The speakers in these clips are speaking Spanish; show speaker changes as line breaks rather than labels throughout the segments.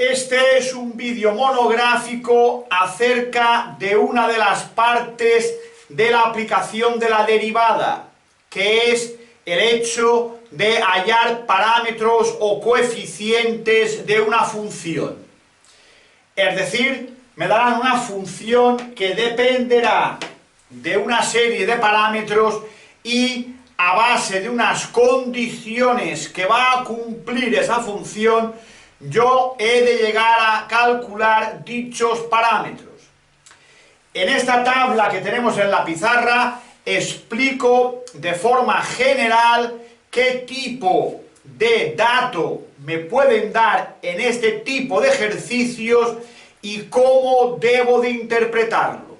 Este es un vídeo monográfico acerca de una de las partes de la aplicación de la derivada, que es el hecho de hallar parámetros o coeficientes de una función. Es decir, me darán una función que dependerá de una serie de parámetros y a base de unas condiciones que va a cumplir esa función, yo he de llegar a calcular dichos parámetros. En esta tabla que tenemos en la pizarra explico de forma general qué tipo de dato me pueden dar en este tipo de ejercicios y cómo debo de interpretarlo.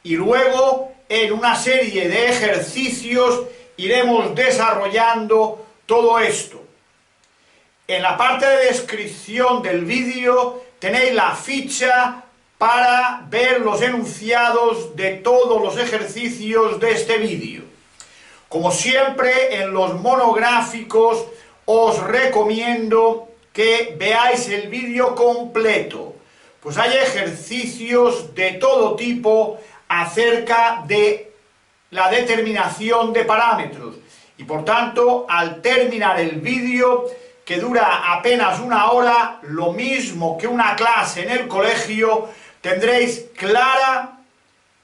Y luego, en una serie de ejercicios, iremos desarrollando todo esto. En la parte de descripción del vídeo tenéis la ficha para ver los enunciados de todos los ejercicios de este vídeo. Como siempre, en los monográficos os recomiendo que veáis el vídeo completo, pues hay ejercicios de todo tipo acerca de la determinación de parámetros y por tanto al terminar el vídeo, que dura apenas una hora, lo mismo que una clase en el colegio, tendréis clara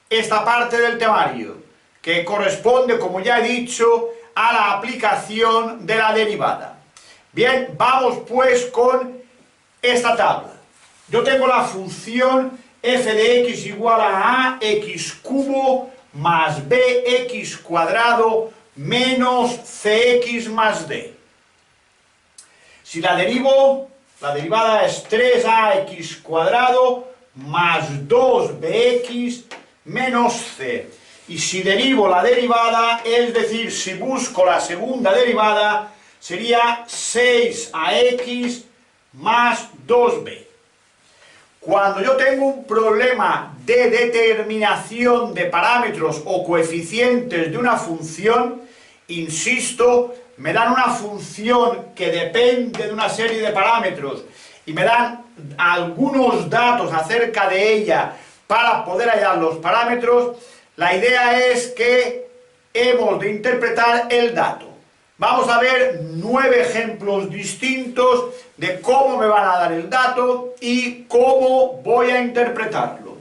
esta parte del temario, que corresponde, como ya he dicho, a la aplicación de la derivada. Bien, vamos pues con esta tabla. Yo tengo la función f de x igual a x cubo más bx cuadrado menos cx más d. Si la derivo, la derivada es 3ax cuadrado más 2bx menos c. Y si derivo la derivada, es decir, si busco la segunda derivada, sería 6ax más 2b. Cuando yo tengo un problema de determinación de parámetros o coeficientes de una función, insisto, me dan una función que depende de una serie de parámetros y me dan algunos datos acerca de ella para poder hallar los parámetros, la idea es que hemos de interpretar el dato. Vamos a ver 9 ejemplos distintos de cómo me van a dar el dato y cómo voy a interpretarlo.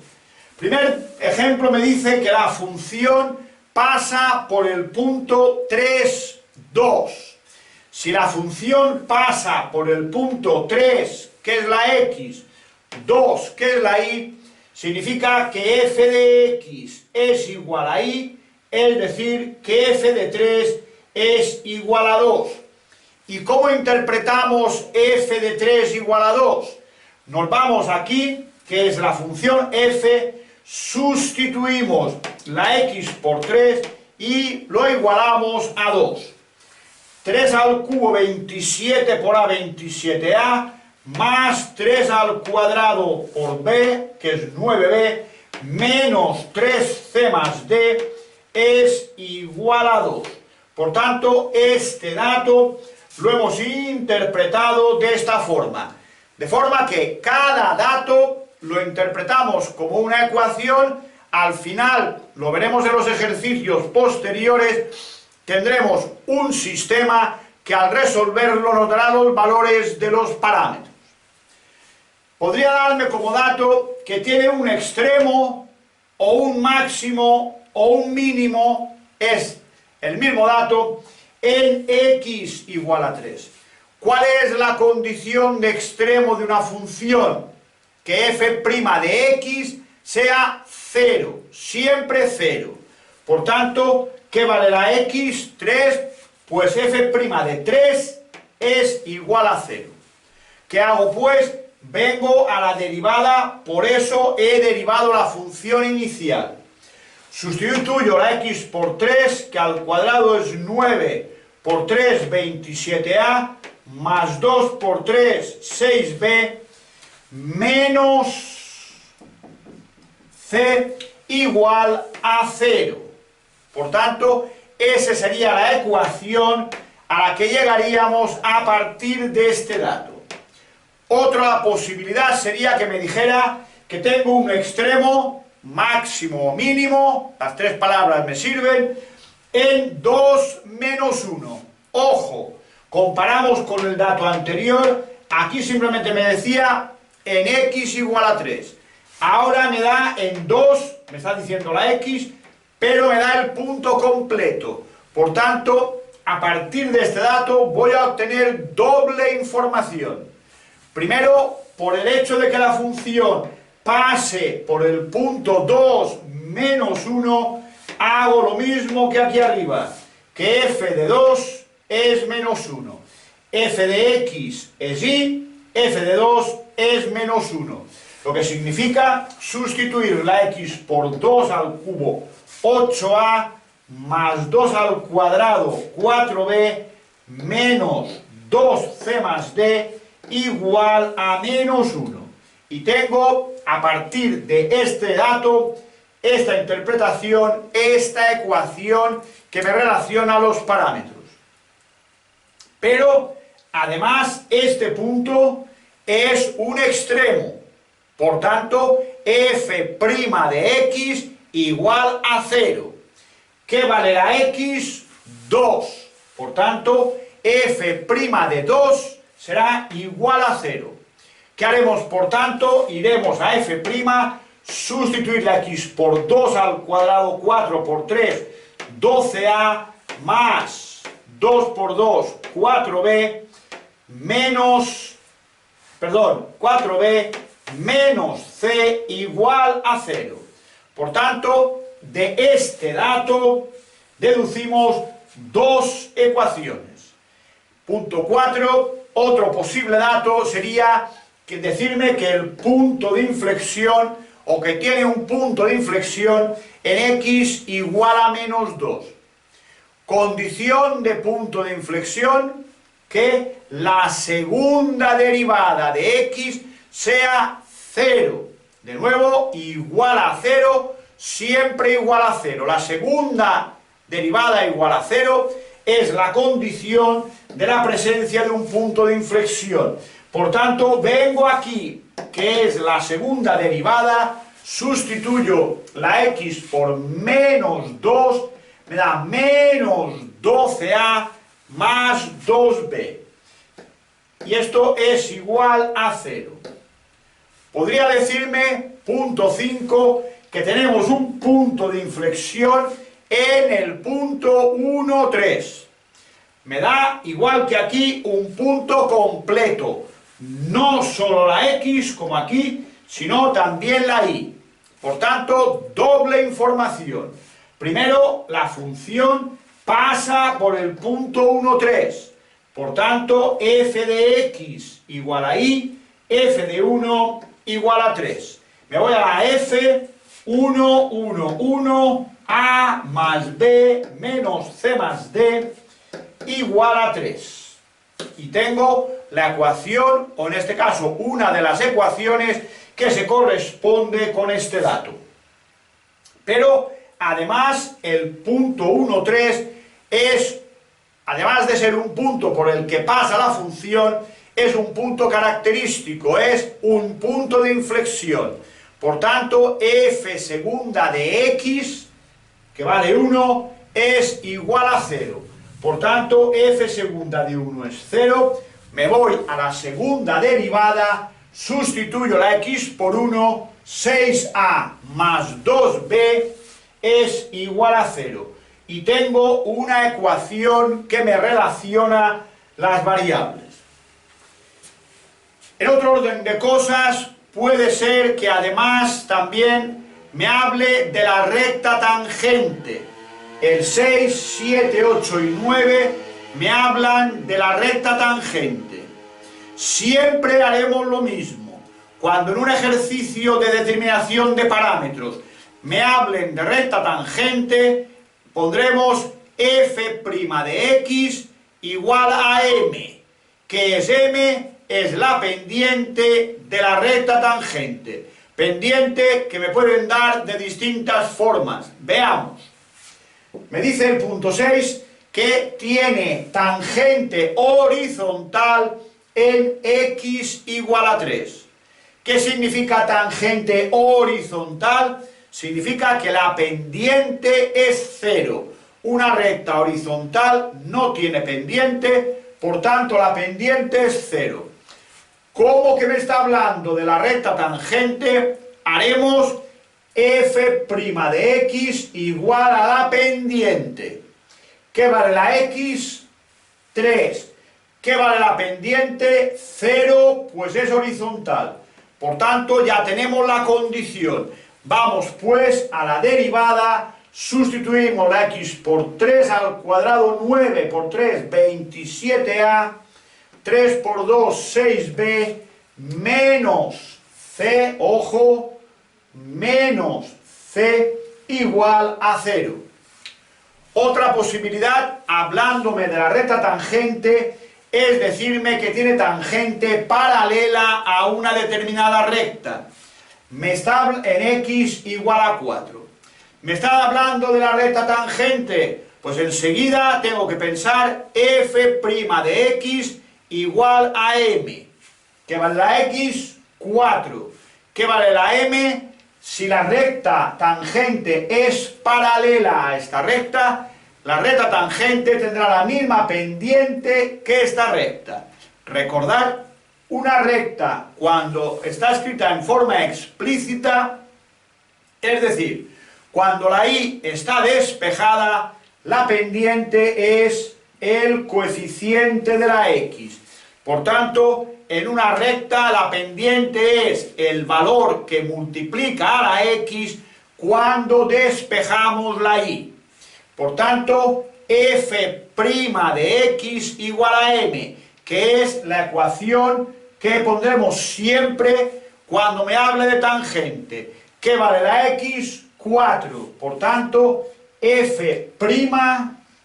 Primer ejemplo me dice que la función pasa por el punto 3, 2. Si la función pasa por el punto 3, que es la x, 2, que es la y, significa que f de x es igual a y, es decir, que f de 3 es igual a 2. ¿Y cómo interpretamos f de 3 igual a 2? Nos vamos aquí, que es la función f, sustituimos la x por 3 y lo igualamos a 2. 3 al cubo 27 por a 27a, más 3 al cuadrado por b, que es 9b, menos 3c más d, es igual a 2. Por tanto, este dato lo hemos interpretado de esta forma. De forma que cada dato lo interpretamos como una ecuación, al final, lo veremos en los ejercicios posteriores, tendremos un sistema que al resolverlo nos dará los valores de los parámetros. Podría darme como dato que tiene un extremo o un máximo o un mínimo, es el mismo dato, en x igual a 3. ¿Cuál es la condición de extremo de una función? Que f' de x sea 0, siempre 0. Por tanto, ¿qué vale la x? 3, pues f' de 3 es igual a 0. ¿Qué hago pues? Vengo a la derivada, por eso he derivado la función inicial. Sustituyo la x por 3, que al cuadrado es 9, por 3, 27a, más 2 por 3, 6b, menos c igual a 0. Por tanto, esa sería la ecuación a la que llegaríamos a partir de este dato. Otra posibilidad sería que me dijera que tengo un extremo máximo o mínimo, las tres palabras me sirven, en 2 menos 1. Ojo, comparamos con el dato anterior, aquí simplemente me decía en x igual a 3. Ahora me da en 2, me está diciendo la x, pero me da el punto completo. Por tanto, a partir de este dato voy a obtener doble información. Primero, por el hecho de que la función pase por el punto 2 menos 1, hago lo mismo que aquí arriba, que f de 2 es menos 1. F de x es y, f de 2 es menos 1. Lo que significa sustituir la x por 2 al cubo, 8a, más 2 al cuadrado, 4b, menos 2c más d, igual a menos 1. Y tengo, a partir de este dato, esta interpretación, esta ecuación que me relaciona los parámetros. Pero, además, este punto es un extremo. Por tanto, f' de x igual a 0. ¿Qué vale la x? 2. Por tanto, f' de 2 será igual a 0. ¿Qué haremos, por tanto? Iremos a f', sustituir la x por 2 al cuadrado, 4 por 3, 12a, más 2 por 2, 4b, menos, 4b, menos c igual a 0. Por tanto, de este dato deducimos dos ecuaciones. Punto 4, otro posible dato sería decirme que el punto de inflexión, o que tiene un punto de inflexión en x igual a menos 2. Condición de punto de inflexión, que la segunda derivada de x sea 0. De nuevo, igual a 0, siempre igual a 0. La segunda derivada igual a 0 es la condición de la presencia de un punto de inflexión. Por tanto, vengo aquí, que es la segunda derivada, sustituyo la x por menos 2, me da menos 12a más 2b. Y esto es igual a 0. Podría decirme, punto 5, que tenemos un punto de inflexión en el punto 1, 3. Me da, igual que aquí, un punto completo. No solo la x, como aquí, sino también la y. Por tanto, doble información. Primero, la función pasa por el punto 1, 3. Por tanto, f de x igual a y, f de 1 igual a 3. Me voy a la f, 1, 1, 1, a más b menos c más d igual a 3. Y tengo la ecuación, o en este caso una de las ecuaciones que se corresponde con este dato. Pero además el punto 1, 3 es, además de ser un punto por el que pasa la función, es un punto característico, es un punto de inflexión. Por tanto, f segunda de x, que vale 1, es igual a 0. Por tanto, f segunda de 1 es 0. Me voy a la segunda derivada, sustituyo la x por 1, 6a más 2b es igual a 0. Y tengo una ecuación que me relaciona las variables. En otro orden de cosas, puede ser que además también me hable de la recta tangente. El 6, 7, 8 y 9 me hablan de la recta tangente. Siempre haremos lo mismo. Cuando en un ejercicio de determinación de parámetros me hablen de recta tangente, pondremos f' de x igual a m, que es m, es la pendiente de la recta tangente. Pendiente que me pueden dar de distintas formas. Veamos. Me dice el punto 6 que tiene tangente horizontal en x igual a 3. ¿Qué significa tangente horizontal? Significa que la pendiente es 0. Una recta horizontal no tiene pendiente, por tanto la pendiente es 0. ¿Cómo que me está hablando de la recta tangente? Haremos f' de x igual a la pendiente. ¿Qué vale la x? 3. ¿Qué vale la pendiente? 0, pues es horizontal. Por tanto, ya tenemos la condición. Vamos pues a la derivada, sustituimos la x por 3 al cuadrado, 9 por 3, 27a, 3 por 2, 6b, menos c, ojo, menos c igual a 0. Otra posibilidad, hablándome de la recta tangente, es decirme que tiene tangente paralela a una determinada recta. Me está en x igual a 4. ¿Me está hablando de la recta tangente? Pues enseguida tengo que pensar f' de x igual a m. ¿Qué vale la x? 4. ¿Qué vale la m? Si la recta tangente es paralela a esta recta, la recta tangente tendrá la misma pendiente que esta recta. Recordad, una recta cuando está escrita en forma explícita, es decir, cuando la y está despejada, la pendiente es el coeficiente de la x. Por tanto, en una recta la pendiente es el valor que multiplica a la x cuando despejamos la y. Por tanto, f' de x igual a m, que es la ecuación que pondremos siempre cuando me hable de tangente. ¿Qué vale la x? 4. Por tanto, f'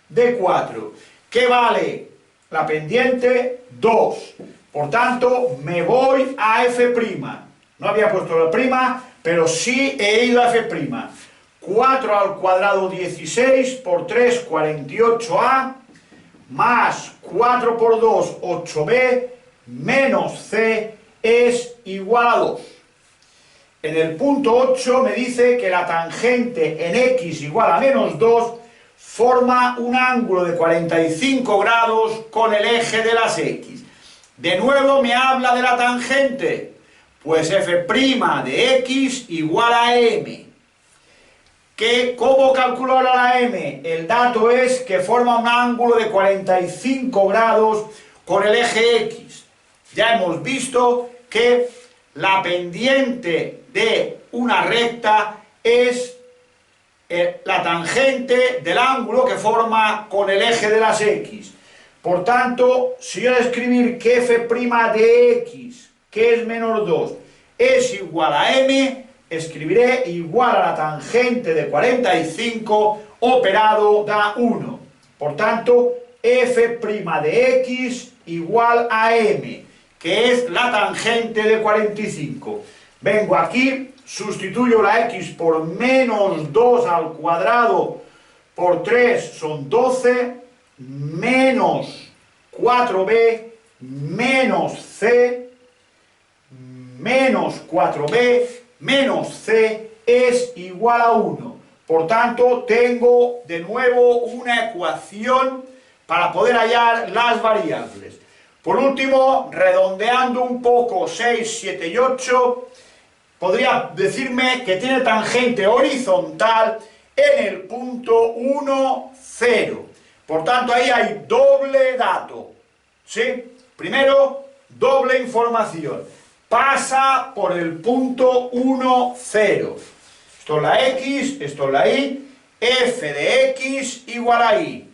de 4. ¿Qué vale la pendiente? 2. Por tanto, me voy a f'. No había puesto la prima, pero sí he ido a f'. 4 al cuadrado, 16, por 3, 48a, más 4 por 2, 8b, menos c es igual a 2. En el punto 8 me dice que la tangente en x igual a menos 2 forma un ángulo de 45 grados con el eje de las x. De nuevo me habla de la tangente, pues f' de x igual a m. ¿Cómo calculo la m? El dato es que forma un ángulo de 45 grados con el eje x. Ya hemos visto que la pendiente de una recta es la tangente del ángulo que forma con el eje de las x. Por tanto, si yo he de escribir que f' de x, que es menos 2, es igual a m, escribiré igual a la tangente de 45 operado da 1. Por tanto, f' de x igual a m, que es la tangente de 45. Vengo aquí, sustituyo la x por menos 2 al cuadrado por 3 son 12, menos 4b, menos c, menos 4b, menos c es igual a 1. Por tanto, tengo de nuevo una ecuación para poder hallar las variables. Por último, redondeando un poco 6, 7 y 8, podría decirme que tiene tangente horizontal en el punto 1, 0. Por tanto, ahí hay doble dato, ¿sí? Primero, doble información. Pasa por el punto 1, 0. Esto es la x, esto es la y. F de x igual a y.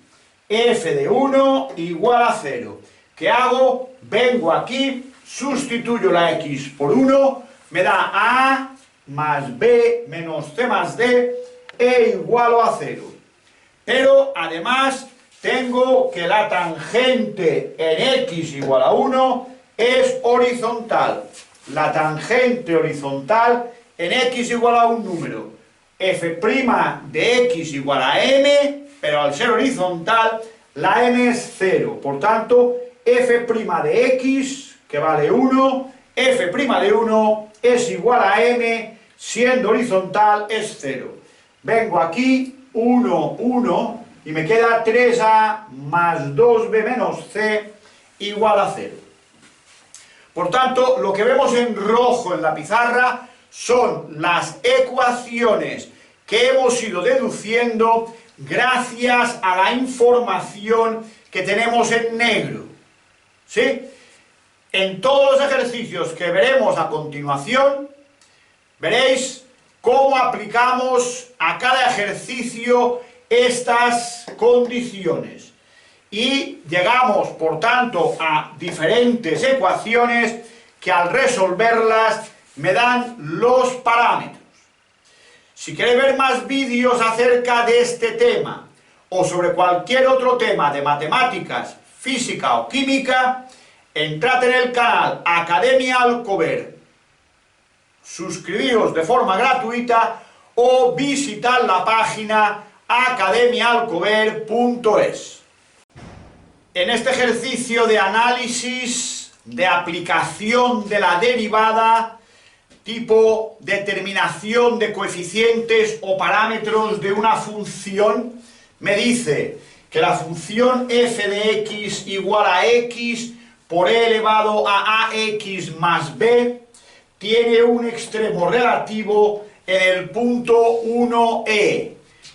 F de 1 igual a 0. ¿Qué hago? Vengo aquí, sustituyo la x por 1, me da a más b menos c más d e igual a 0. Pero además tengo que la tangente en x igual a 1 es horizontal. La tangente horizontal en x igual a un número. F' de x igual a m, pero al ser horizontal, la m es 0. Por tanto, f' de x, que vale 1, f' de 1 es igual a m, siendo horizontal es 0. Vengo aquí, 1, 1, y me queda 3a más 2b menos c igual a 0. Por tanto, lo que vemos en rojo en la pizarra son las ecuaciones que hemos ido deduciendo gracias a la información que tenemos en negro. ¿Sí? En todos los ejercicios que veremos a continuación, veréis cómo aplicamos a cada ejercicio estas condiciones. Y llegamos, por tanto, a diferentes ecuaciones que al resolverlas me dan los parámetros. Si queréis ver más vídeos acerca de este tema o sobre cualquier otro tema de matemáticas, física o química, entrad en el canal Academia Alcover, suscribíos de forma gratuita o visitad la página academiaalcover.es. En este ejercicio de análisis, de aplicación de la derivada, tipo determinación de coeficientes o parámetros de una función, me dice que la función f de x igual a x por e elevado a ax más b tiene un extremo relativo en el punto 1e.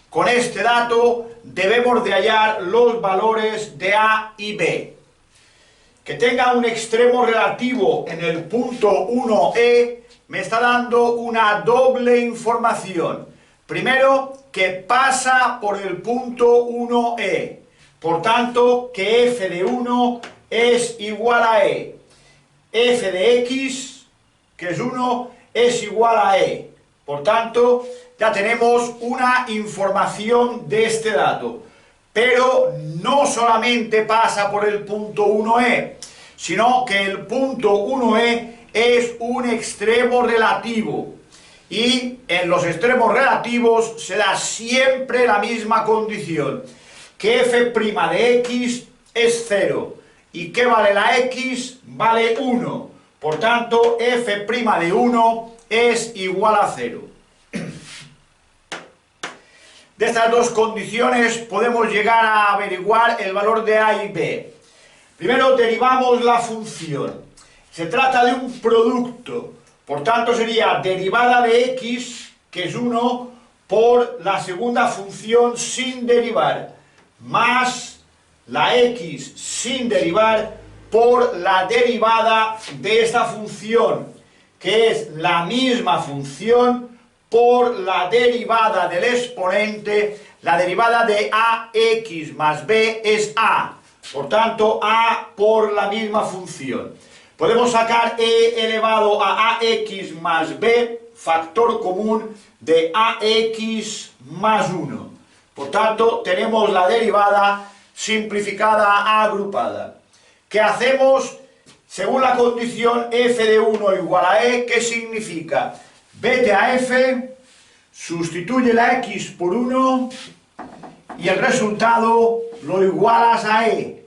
Con este dato debemos de hallar los valores de a y b. Que tenga un extremo relativo en el punto 1e me está dando una doble información. Primero, que pasa por el punto 1e. Por tanto, que f de 1 es igual a e. F de x, que es 1, es igual a e. Por tanto, ya tenemos una información de este dato. Pero no solamente pasa por el punto 1e, sino que el punto 1e es un extremo relativo. Y en los extremos relativos se da siempre la misma condición, que f' de x es 0. ¿Y qué vale la x? Vale 1. Por tanto, f' de 1 es igual a 0. De estas dos condiciones podemos llegar a averiguar el valor de a y b. Primero derivamos la función. Se trata de un producto. Por tanto sería derivada de x, que es 1, por la segunda función sin derivar, más la x sin derivar por la derivada de esta función, que es la misma función por la derivada del exponente. La derivada de ax más b es a. Por tanto, a por la misma función. Podemos sacar e elevado a ax más b, factor común de ax más 1. Por tanto, tenemos la derivada simplificada agrupada. ¿Qué hacemos? Según la condición f de 1 igual a e, ¿qué significa? Vete a f, sustituye la x por 1 y el resultado lo igualas a e.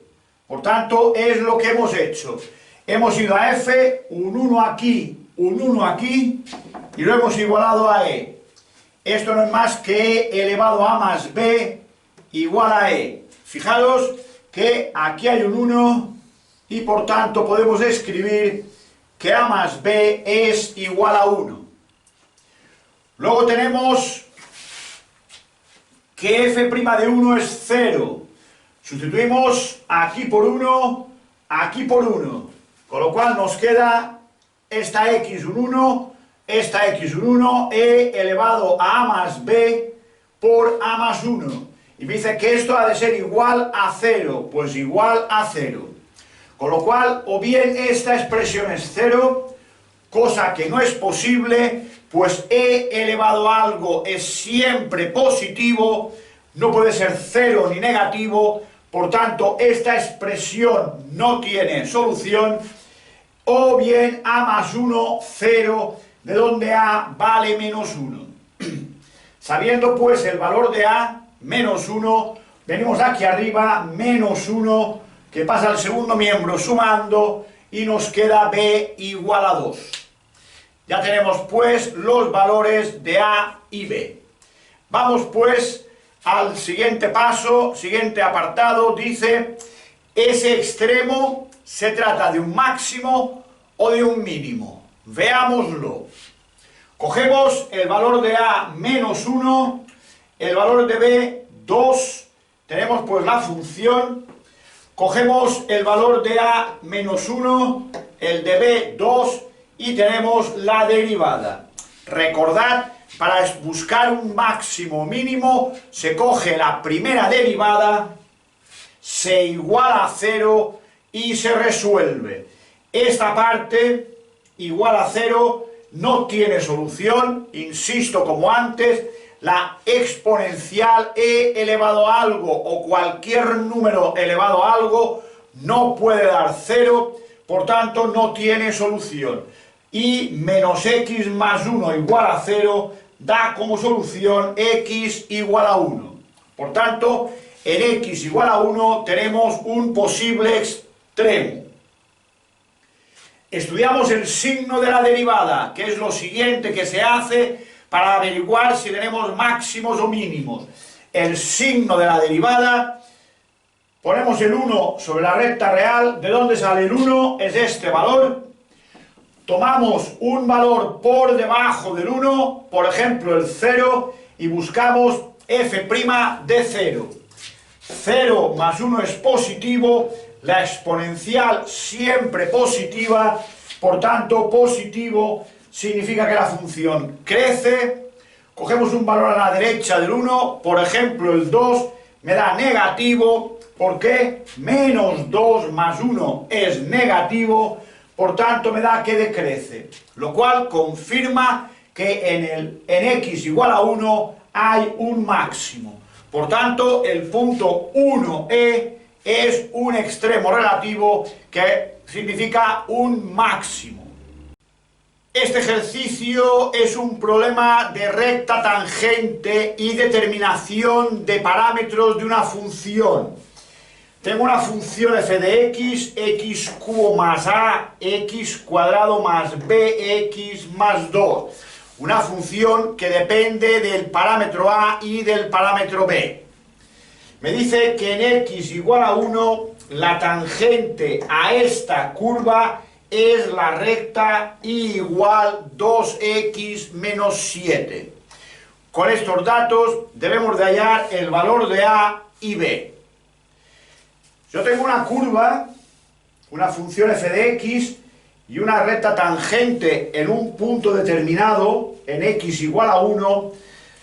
Por tanto, es lo que hemos hecho. Hemos ido a f, un 1 aquí, un 1 aquí, y lo hemos igualado a e. Esto no es más que e elevado a más b igual a e. Fijaros que aquí hay un 1 y por tanto podemos escribir que a más b es igual a 1. Luego tenemos que f' de 1 es 0. Sustituimos aquí por 1, aquí por 1. Con lo cual nos queda esta x un 1, esta x un 1, e elevado a más b por a más 1. Y me dice que esto ha de ser igual a 0, pues igual a 0. Con lo cual, o bien esta expresión es 0, cosa que no es posible, pues e elevado a algo es siempre positivo, no puede ser 0 ni negativo, por tanto esta expresión no tiene solución. O bien a más 1, 0, de donde a vale menos 1. Sabiendo pues el valor de a, menos 1, venimos aquí arriba, menos 1, que pasa al segundo miembro sumando, y nos queda b igual a 2. Ya tenemos pues los valores de a y b. Vamos pues al siguiente paso, siguiente apartado, dice, ese extremo se trata de un máximo o de un mínimo. Veámoslo. Cogemos el valor de a menos 1, el valor de b 2, tenemos pues la función, cogemos el valor de a menos 1, el de b 2 y tenemos la derivada. Recordad, para buscar un máximo o mínimo se coge la primera derivada, se iguala a 0 y se resuelve. Esta parte igual a 0 no tiene solución, insisto como antes, la exponencial e elevado a algo o cualquier número elevado a algo no puede dar 0, por tanto no tiene solución. Y menos x más 1 igual a 0 da como solución x igual a 1. Por tanto, en x igual a 1 tenemos un posible extremo. Estudiamos el signo de la derivada, que es lo siguiente que se hace para averiguar si tenemos máximos o mínimos. El signo de la derivada, ponemos el 1 sobre la recta real. ¿De dónde sale el 1? Es este valor. Tomamos un valor por debajo del 1, por ejemplo el 0, y buscamos f' de 0. 0 más 1 es positivo, la exponencial siempre positiva, por tanto positivo significa que la función crece. Cogemos un valor a la derecha del 1, por ejemplo el 2, me da negativo, porque menos 2 más 1 es negativo, por tanto me da que decrece, lo cual confirma que en x igual a 1 hay un máximo. Por tanto, el punto 1e es un extremo relativo que significa un máximo. Este ejercicio es un problema de recta tangente y determinación de parámetros de una función. Tengo una función f de x, x cubo más a, x cuadrado más bx más 2. Una función que depende del parámetro a y del parámetro b. Me dice que en x igual a 1, la tangente a esta curva es la recta y igual 2x menos 7. Con estos datos debemos de hallar el valor de a y b. Yo tengo una curva, una función f de x y una recta tangente en un punto determinado, en x igual a 1.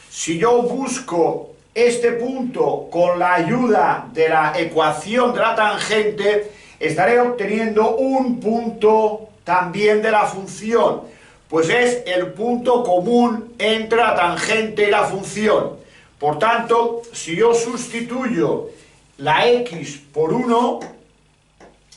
Si yo busco este punto con la ayuda de la ecuación de la tangente, estaré obteniendo un punto también de la función, pues es el punto común entre la tangente y la función. Por tanto, si yo sustituyo la x por 1,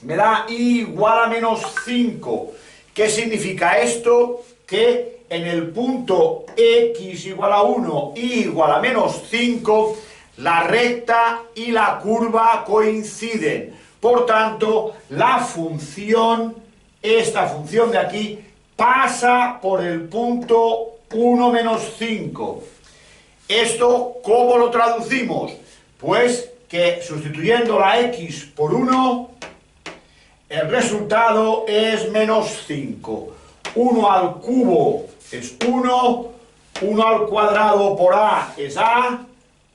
me da y igual a menos 5. ¿Qué significa esto? Que en el punto x igual a 1 y igual a menos 5, la recta y la curva coinciden. Por tanto, la función, esta función de aquí, pasa por el punto 1 menos 5. ¿Esto cómo lo traducimos? Pues que sustituyendo la x por 1, el resultado es menos 5. 1 al cubo es 1, 1 al cuadrado por a es a,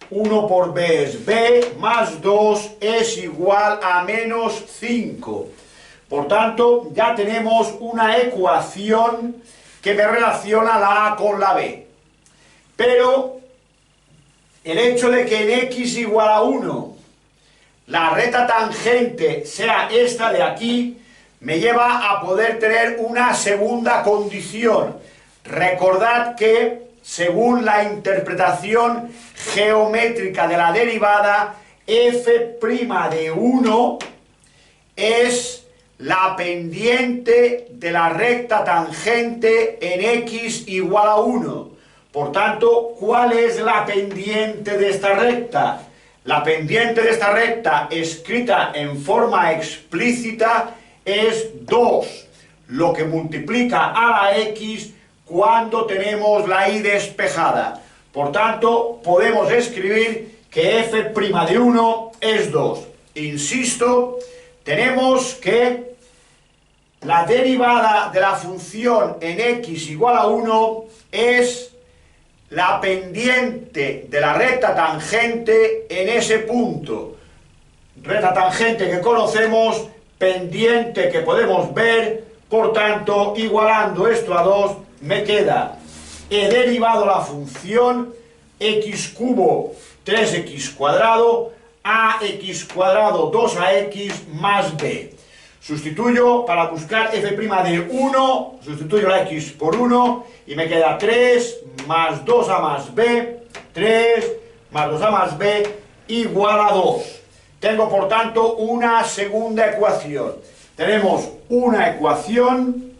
1 por b es b, más 2 es igual a menos 5. Por tanto, ya tenemos una ecuación que me relaciona la a con la b. Pero el hecho de que en x igual a 1 la recta tangente sea esta de aquí, me lleva a poder tener una segunda condición. Recordad que, según la interpretación geométrica de la derivada, f' de 1 es la pendiente de la recta tangente en x igual a 1. Por tanto, ¿cuál es la pendiente de esta recta? La pendiente de esta recta, escrita en forma explícita, es 2, lo que multiplica a la x cuando tenemos la y despejada. Por tanto, podemos escribir que f' de 1 es 2. Insisto, tenemos que la derivada de la función en x igual a 1 es la pendiente de la recta tangente en ese punto. Recta tangente que conocemos, pendiente que podemos ver, por tanto, igualando esto a 2, me queda, he derivado la función x cubo 3x cuadrado, ax cuadrado 2ax más b. Sustituyo para buscar f' de 1, sustituyo la x por 1 y me queda 3 más 2a más b, 3 más 2a más b igual a 2. Tengo por tanto una segunda ecuación. Tenemos una ecuación,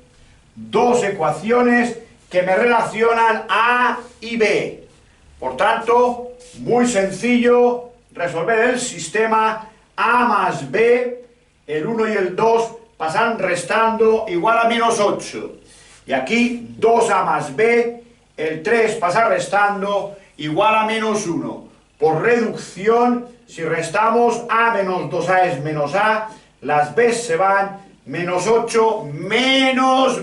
dos ecuaciones que me relacionan a y b. Por tanto, muy sencillo resolver el sistema. A más b, el 1 y el 2 pasan restando igual a menos 8. Y aquí 2a más b, el 3 pasa restando igual a menos 1. Por reducción, si restamos a menos 2a es menos a, las b se van, menos 8 menos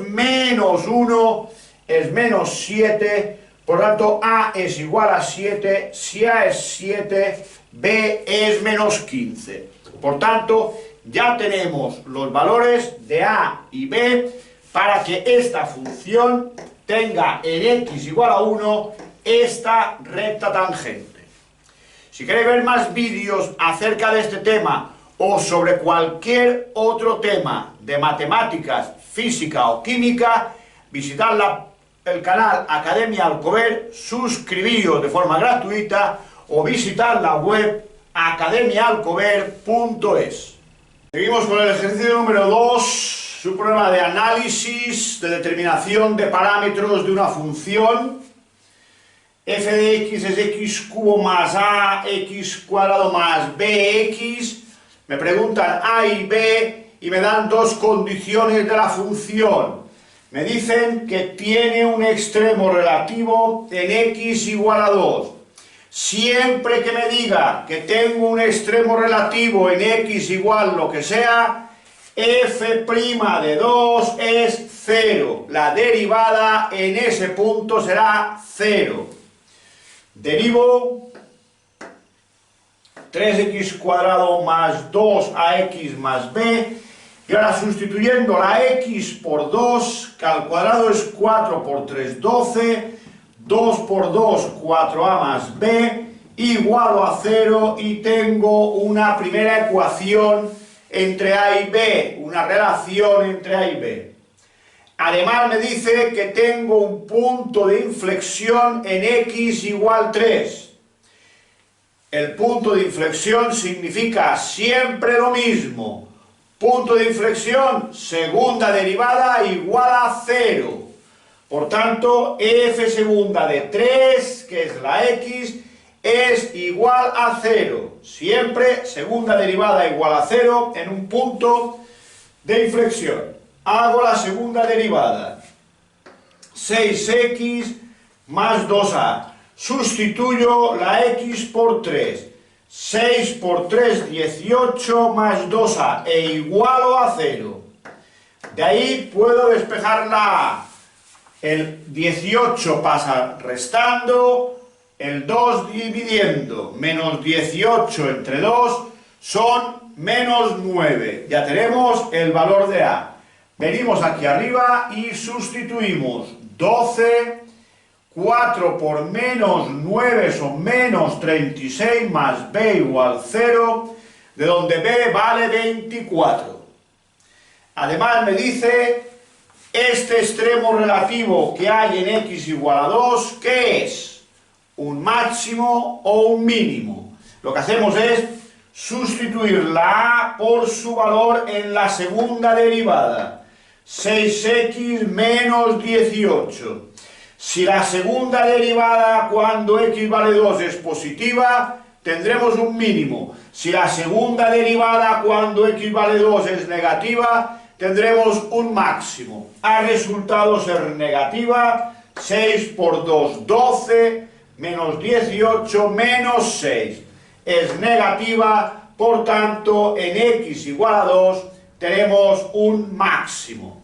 1 es menos 7. Por tanto, a es igual a 7, si a es 7, b es menos 15. Por tanto, ya tenemos los valores de a y b para que esta función tenga en x igual a 1 esta recta tangente. Si queréis ver más vídeos acerca de este tema o sobre cualquier otro tema de matemáticas, física o química, visitad el canal Academia Alcover, suscribíos de forma gratuita o visitad la web academiaalcover.es. Seguimos con el ejercicio número 2, un problema de análisis, de determinación de parámetros de una función. F de x es x cubo más a, x cuadrado más bx. Me preguntan a y b y me dan dos condiciones de la función. Me dicen que tiene un extremo relativo en x igual a 2. Siempre que me diga que tengo un extremo relativo en x igual lo que sea, f' de 2 es 0. La derivada en ese punto será 0. Derivo 3x cuadrado más 2ax más b. Y ahora sustituyendo la x por 2, que al cuadrado es 4 por 3, 12, 2 por 2, 4a más b, igualo a 0 y tengo una primera ecuación entre a y b, una relación entre a y b. Además me dice que tengo un punto de inflexión en x igual 3. El punto de inflexión significa siempre lo mismo. Punto de inflexión, segunda derivada igual a 0. Por tanto, f segunda de 3, que es la x, es igual a 0. Siempre segunda derivada igual a 0 en un punto de inflexión. Hago la segunda derivada. 6x más 2a. Sustituyo la x por 3. 6 por 3, 18 más 2a e igualo a 0. De ahí puedo despejar la a. El 18 pasa restando, el 2 dividiendo, menos 18 entre 2 son menos 9. Ya tenemos el valor de a. Venimos aquí arriba y sustituimos 12, 4 por menos 9 son menos 36 más b igual 0, de donde b vale 24. Además me dice este extremo relativo que hay en x igual a 2, ¿qué es? ¿Un máximo o un mínimo? Lo que hacemos es sustituir la a por su valor en la segunda derivada. 6x menos 18. Si la segunda derivada cuando x vale 2 es positiva, tendremos un mínimo. Si la segunda derivada cuando x vale 2 es negativa, tendremos un máximo. Ha resultado ser negativa. 6 por 2, 12, menos 18, menos 6. Es negativa, por tanto, en x igual a 2 tenemos un máximo.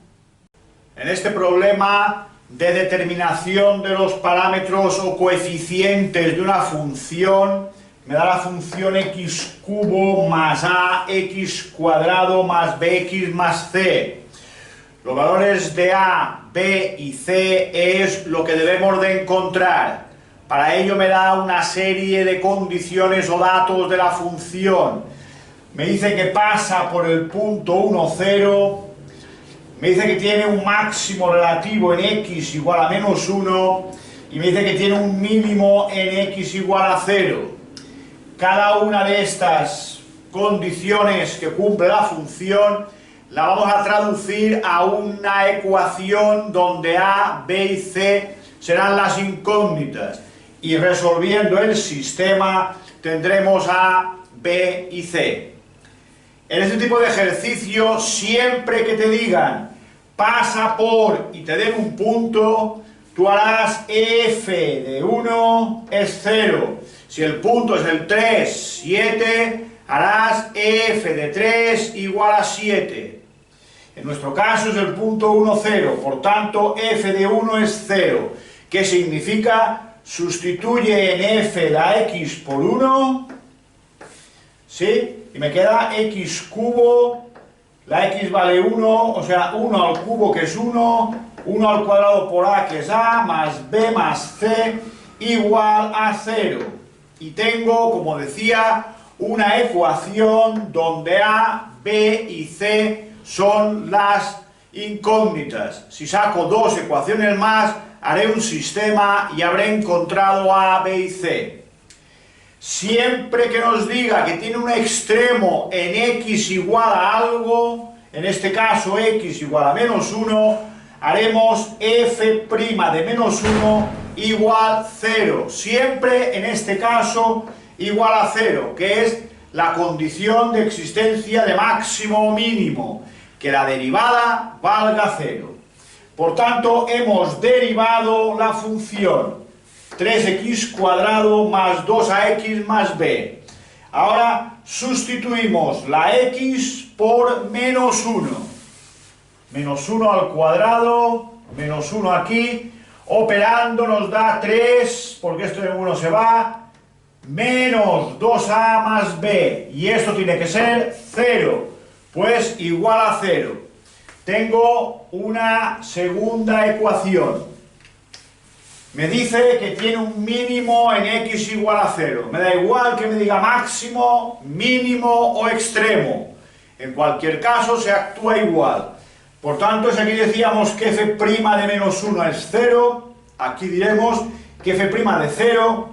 En este problema de determinación de los parámetros o coeficientes de una función, me da la función x cubo más ax cuadrado más bx más c. Los valores de a, b y c es lo que debemos de encontrar. Para ello me da una serie de condiciones o datos de la función. Me dice que pasa por el punto 1, 0. Me dice que tiene un máximo relativo en x igual a menos 1. Y me dice que tiene un mínimo en x igual a 0. Cada una de estas condiciones que cumple la función la vamos a traducir a una ecuación donde a, b y c serán las incógnitas. Y resolviendo el sistema tendremos a, b y c. En este tipo de ejercicio, siempre que te digan pasa por y te den un punto, tú harás f de 1 es 0. Si el punto es el 3, 7, harás f de 3 igual a 7. En nuestro caso es el punto 1, 0, por tanto f de 1 es 0. ¿Qué significa? Sustituye en f la x por 1, ¿sí? Y me queda x cubo, la x vale 1, o sea 1 al cubo que es 1, 1 al cuadrado por a que es a, más b más c igual a 0. Y tengo, como decía, una ecuación donde a, b y c son las incógnitas. Si saco dos ecuaciones más, haré un sistema y habré encontrado a, b y c. Siempre que nos diga que tiene un extremo en x igual a algo, en este caso x igual a menos 1, haremos f' de menos 1 igual 0. Siempre en este caso igual a 0, que es la condición de existencia de máximo o mínimo, que la derivada valga 0. Por tanto, hemos derivado la función 3x cuadrado más 2ax más b. Ahora sustituimos la x por menos 1. Menos 1 al cuadrado, menos 1 aquí, operando nos da 3, porque esto de 1 se va, menos 2a más b, y esto tiene que ser 0, pues igual a 0. Tengo una segunda ecuación. Me dice que tiene un mínimo en x igual a 0. Me da igual que me diga máximo, mínimo o extremo. En cualquier caso se actúa igual. Por tanto, si aquí decíamos que f' de menos 1 es 0, aquí diremos que f' de 0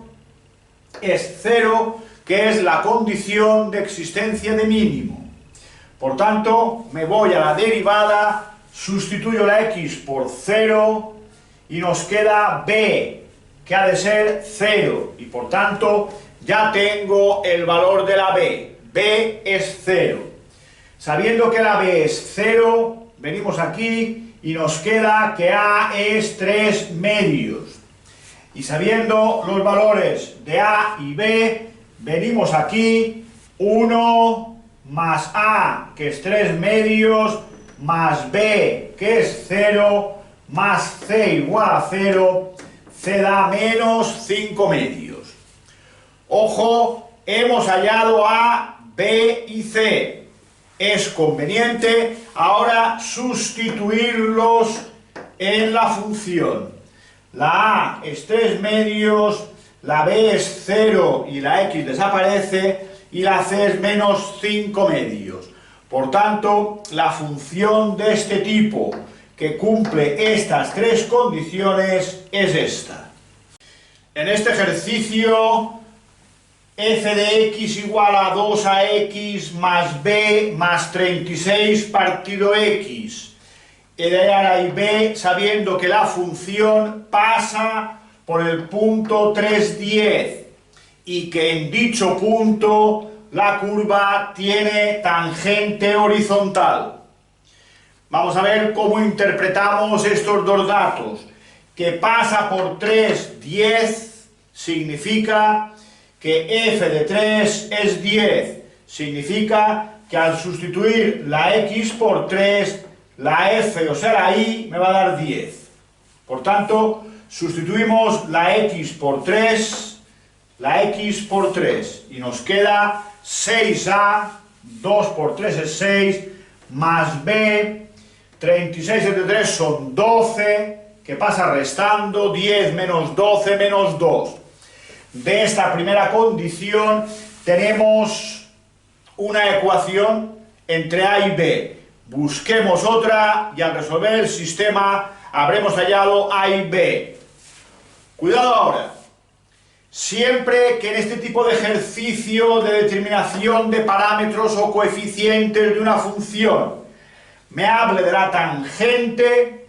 es 0, que es la condición de existencia de mínimo. Por tanto, me voy a la derivada, sustituyo la x por 0 y nos queda b, que ha de ser 0. Y por tanto, ya tengo el valor de la b. b es 0. Sabiendo que la b es 0, venimos aquí y nos queda que a es 3 medios. Y sabiendo los valores de a y b, venimos aquí 1 más a, que es 3 medios, más b, que es 0, más c igual a 0, c da menos 5 medios. Ojo, hemos hallado a, b y c. Es conveniente ahora sustituirlos en la función. La a es 3 medios, la b es 0 y la x desaparece, y la c es menos 5 medios. Por tanto, la función de este tipo que cumple estas tres condiciones es esta. En este ejercicio, f de x igual a 2ax más b más 36 partido x. E de a y b, sabiendo que la función pasa por el punto 3, 10 y que en dicho punto la curva tiene tangente horizontal. Vamos a ver cómo interpretamos estos dos datos. Que pasa por 3, 10, significa que f de 3 es 10. Significa que al sustituir la x por 3, la f, o sea la y, me va a dar 10. Por tanto, sustituimos la x por 3, y nos queda 6a, 2 por 3 es 6, más b, 36 entre 3 son 12, que pasa restando, 10 menos 12 menos 2. De esta primera condición tenemos una ecuación entre a y b. Busquemos otra y al resolver el sistema habremos hallado a y b. Cuidado ahora. Siempre que en este tipo de ejercicio de determinación de parámetros o coeficientes de una función me hable de la tangente,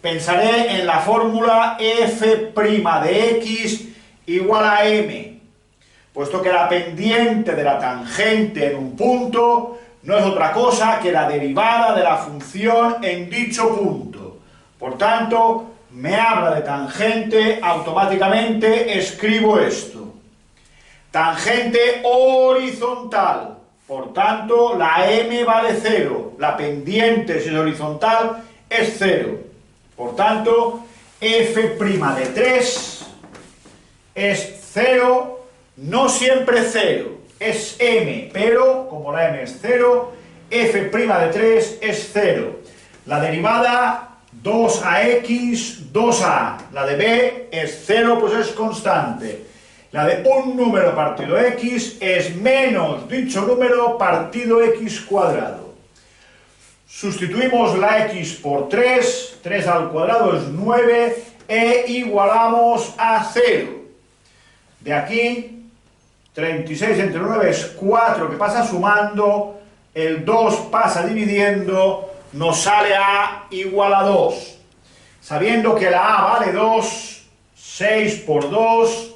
pensaré en la fórmula f' de x igual a m, puesto que la pendiente de la tangente en un punto no es otra cosa que la derivada de la función en dicho punto. Por tanto, me habla de tangente, automáticamente escribo esto. Tangente horizontal, por tanto la m vale 0, la pendiente si es horizontal es 0. Por tanto, f' de 3 es 0, no siempre 0, es m, pero como la m es 0, f' de 3 es 0. La derivada 2ax, 2a. La de b es 0, pues es constante. La de un número partido x es menos dicho número partido x cuadrado. Sustituimos la x por 3, 3 al cuadrado es 9, e igualamos a 0. De aquí, 36 entre 9 es 4, que pasa sumando, el 2 pasa dividiendo, nos sale a igual a 2. Sabiendo que la a vale 2, 6 por 2,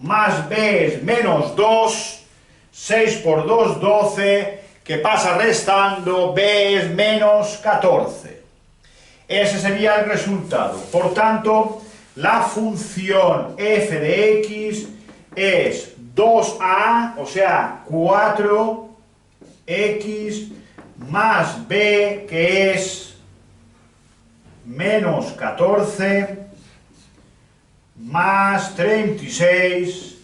más b es menos 2, 6 por 2, 12, que pasa restando, b es menos 14. Ese sería el resultado. Por tanto, la función f de x es 2a, o sea, 4x, más b, que es menos 14, más 36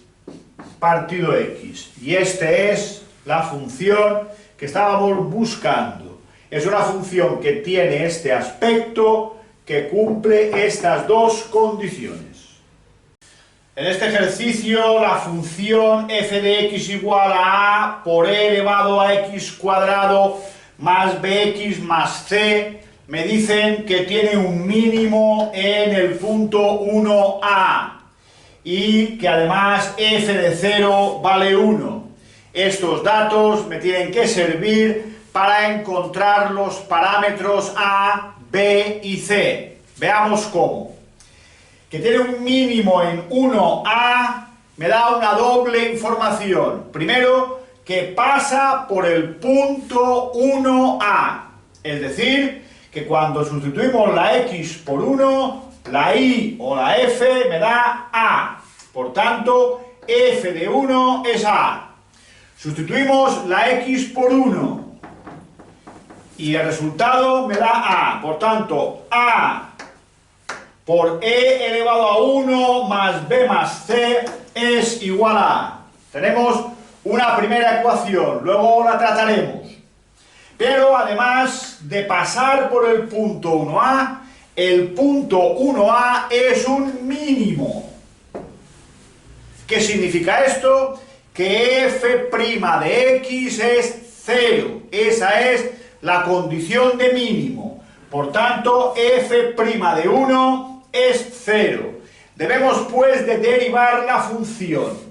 partido x. Y esta es la función que estábamos buscando. Es una función que tiene este aspecto, que cumple estas dos condiciones. En este ejercicio, la función f de x igual a a por e elevado a x cuadrado más bx más c, me dicen que tiene un mínimo en el punto 1a y que además f de 0 vale 1. Estos datos me tienen que servir para encontrar los parámetros a, b y c. Veamos cómo. Que tiene un mínimo en 1a me da una doble información. Primero, que pasa por el punto 1a, es decir, que cuando sustituimos la x por 1, la y o la f me da a. Por tanto, f de 1 es a. Sustituimos la x por 1 y el resultado me da a. Por tanto, a por e elevado a 1 más b más c es igual a a. Tenemos una primera ecuación, luego la trataremos. Pero además de pasar por el punto 1a, el punto 1a es un mínimo. ¿Qué significa esto? Que f' de x es 0. Esa es la condición de mínimo. Por tanto, f' de 1 es 0. Debemos pues de derivar la función.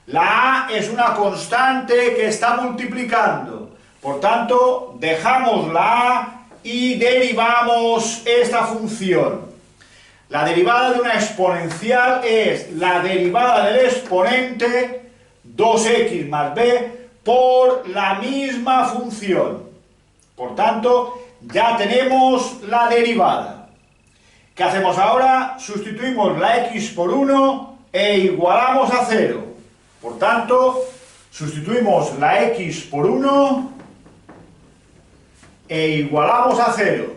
La a es una constante que está multiplicando. Por tanto, dejamos la a y derivamos esta función. La derivada de una exponencial es la derivada del exponente 2x más b por la misma función. Por tanto, ya tenemos la derivada. ¿Qué hacemos ahora? Sustituimos la x por 1 e igualamos a 0. Por tanto, sustituimos la x por 1 e igualamos a 0.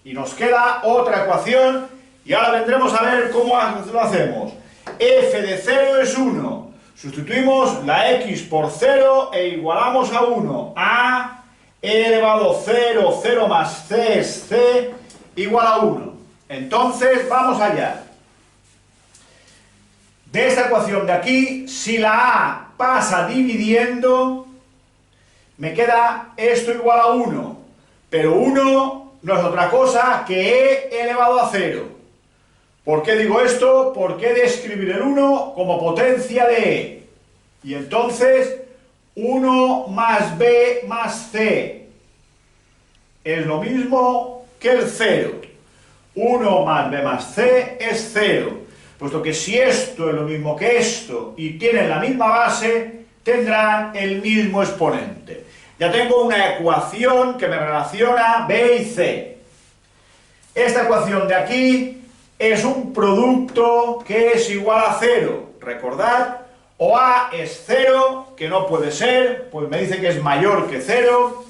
Y nos queda otra ecuación y ahora vendremos a ver cómo lo hacemos. F de 0 es 1. Sustituimos la x por 0 e igualamos a 1. A elevado a 0, 0 más c es c, igual a 1. Entonces, vamos allá. De esta ecuación de aquí, si la a pasa dividiendo, me queda esto igual a 1. Pero 1 no es otra cosa que e elevado a 0. ¿Por qué digo esto? Porque he de escribir el 1 como potencia de e. Y entonces, 1 más b más c es lo mismo que el 0. 1 más b más c es 0. Puesto que si esto es lo mismo que esto y tienen la misma base, tendrán el mismo exponente. Ya tengo una ecuación que me relaciona b y c. Esta ecuación de aquí es un producto que es igual a 0. Recordad, o a es 0, que no puede ser, pues me dice que es mayor que 0,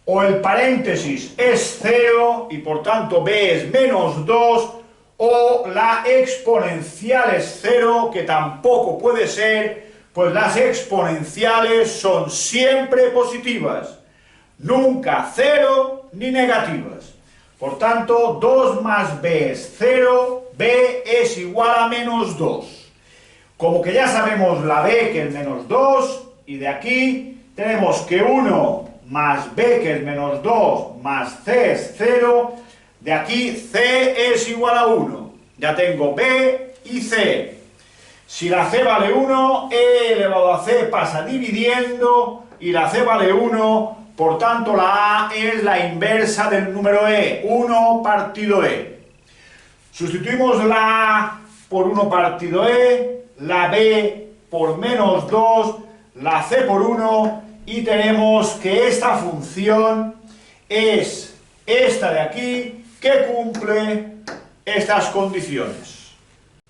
o el paréntesis es 0 y por tanto b es menos 2, o la exponencial es 0, que tampoco puede ser, pues las exponenciales son siempre positivas, nunca 0 ni negativas. Por tanto, 2 más b es 0, b es igual a menos 2. Como que ya sabemos la b, que es menos 2, y de aquí tenemos que 1 más b, que es menos 2, más c es 0, de aquí c es igual a 1. Ya tengo b y c. Si la c vale 1, e elevado a c pasa dividiendo, y la c vale 1, por tanto la a es la inversa del número e, 1 partido e. Sustituimos la a por 1 partido e, la b por menos 2, la c por 1, y tenemos que esta función es esta de aquí, que cumple estas condiciones.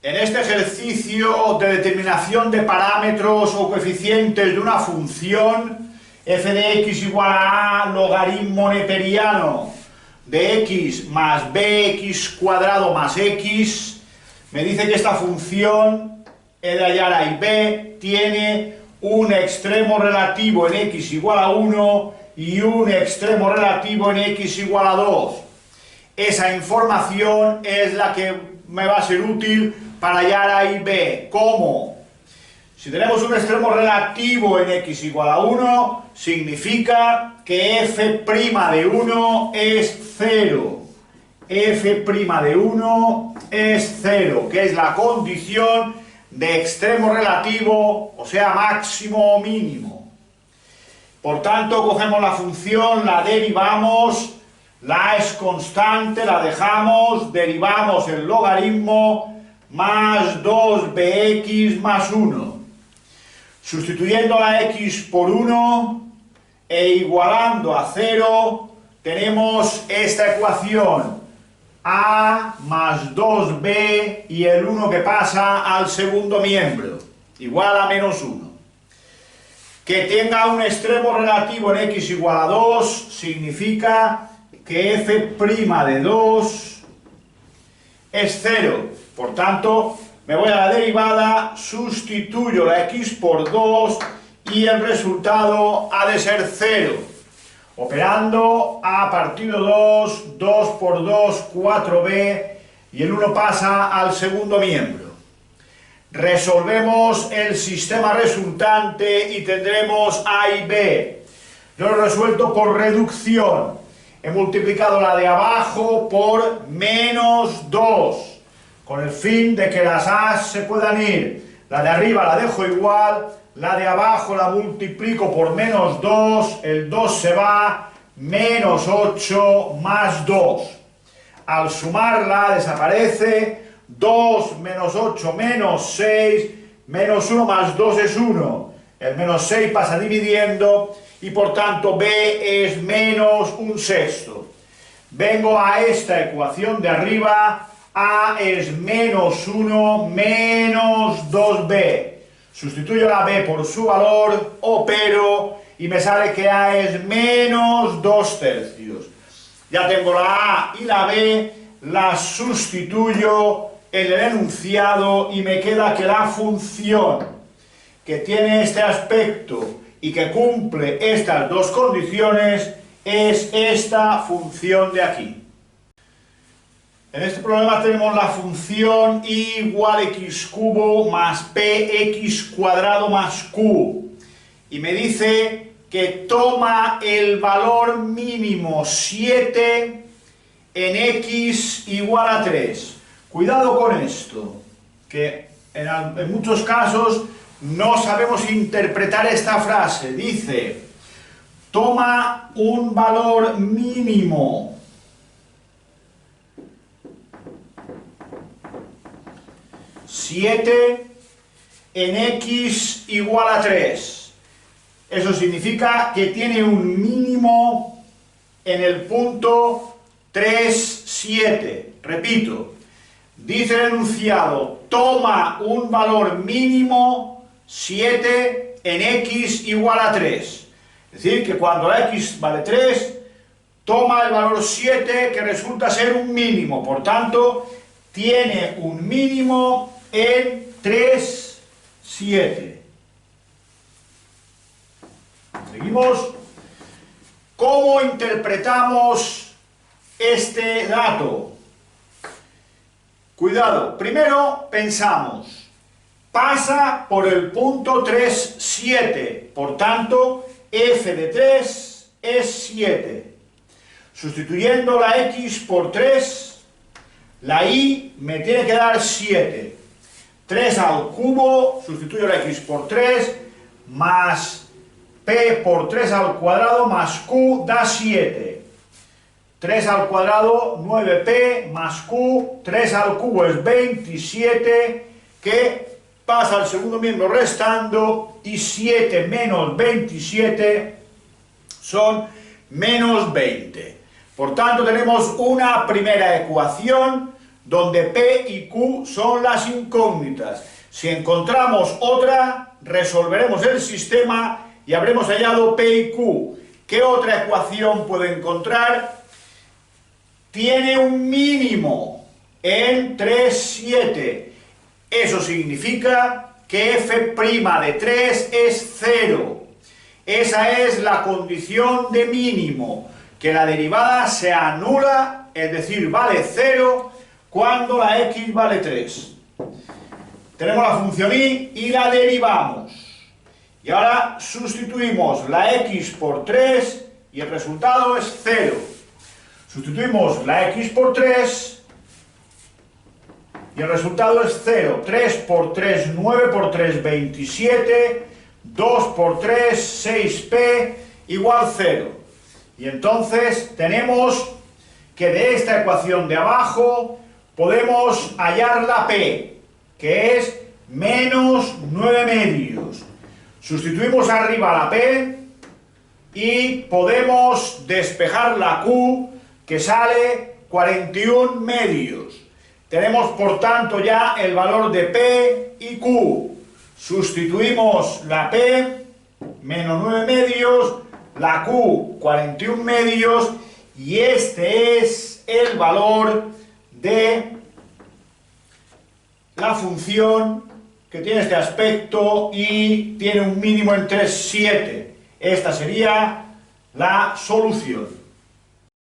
En este ejercicio de determinación de parámetros o coeficientes de una función, f de x igual a logaritmo neperiano de x más bx cuadrado más x, me dice que esta función, he de hallar a y b, tiene un extremo relativo en x igual a 1 y un extremo relativo en x igual a 2. Esa información es la que me va a ser útil para hallar a y b. ¿Cómo? Si tenemos un extremo relativo en x igual a 1, significa que f' de 1 es 0. F' de 1 es 0, que es la condición de extremo relativo, o sea, máximo o mínimo. Por tanto, cogemos la función, la derivamos, la a es constante, la dejamos, derivamos el logaritmo, más 2bx más 1. Sustituyendo la x por 1 e igualando a 0, tenemos esta ecuación. A más 2b y el 1 que pasa al segundo miembro, igual a menos 1. Que tenga un extremo relativo en x igual a 2 significa que f' de 2 es 0. Por tanto, me voy a la derivada, sustituyo la x por 2 y el resultado ha de ser 0. Operando a partido 2, 2 por 2, 4b, y el 1 pasa al segundo miembro. Resolvemos el sistema resultante y tendremos a y b. Yo lo he resuelto por reducción. He multiplicado la de abajo por menos 2, con el fin de que las a se puedan ir. La de arriba la dejo igual, la de abajo la multiplico por menos 2, el 2 se va, menos 8 más 2. Al sumarla desaparece, 2 menos 8 menos 6, menos 1 más 2 es 1. El menos 6 pasa dividiendo y por tanto b es menos 1/6. vengo a esta ecuación de arriba, a es menos 1 menos 2b. Sustituyo la b por su valor, opero y me sale que a es menos 2/3. Ya tengo la a y la b, las sustituyo en el enunciado y me queda que la función que tiene este aspecto y que cumple estas dos condiciones es esta función de aquí. En este problema tenemos la función y igual a x cubo más px cuadrado más q. Y me dice que toma el valor mínimo 7 en x igual a 3. Cuidado con esto, que en muchos casos no sabemos interpretar esta frase. Dice, toma un valor mínimo 7 en x igual a 3. Eso significa que tiene un mínimo en el punto 3, 7. Repito, dice el enunciado, toma un valor mínimo 7 en x igual a 3. Es decir, que cuando la x vale 3, toma el valor 7, que resulta ser un mínimo. Por tanto, tiene un mínimo en 3, 7. Seguimos. ¿Cómo interpretamos este dato? Cuidado, primero pensamos, pasa por el punto 3, 7, por tanto, f de 3 es 7. Sustituyendo la x por 3, la y me tiene que dar 7. 3 al cubo, sustituyo la x por 3, más p por 3 al cuadrado más q da 7. 3 al cuadrado, 9p, más q, 3 al cubo es 27, que pasa al segundo miembro restando, y 7 menos 27 son menos 20. Por tanto, tenemos una primera ecuación donde p y q son las incógnitas. Si encontramos otra, resolveremos el sistema y habremos hallado p y q. ¿Qué otra ecuación puedo encontrar? Tiene un mínimo en 3, 7. Eso significa que f' de 3 es 0. Esa es la condición de mínimo, que la derivada se anula, es decir, vale 0, cuando la x vale 3. Tenemos la función y la derivamos. Y ahora sustituimos la x por 3 y el resultado es 0. Sustituimos la x por 3 y el resultado es 0. 3 por 3, 9 por 3, 27. 2 por 3, 6p igual 0. Y entonces tenemos que de esta ecuación de abajo podemos hallar la p, que es menos 9 medios. Sustituimos arriba la p y podemos despejar la q, que sale 41 medios. Tenemos por tanto ya el valor de p y q. Sustituimos la p, menos 9 medios, la q, 41 medios, y este es el valor de la función que tiene este aspecto y tiene un mínimo en 3, 7. Esta sería la solución.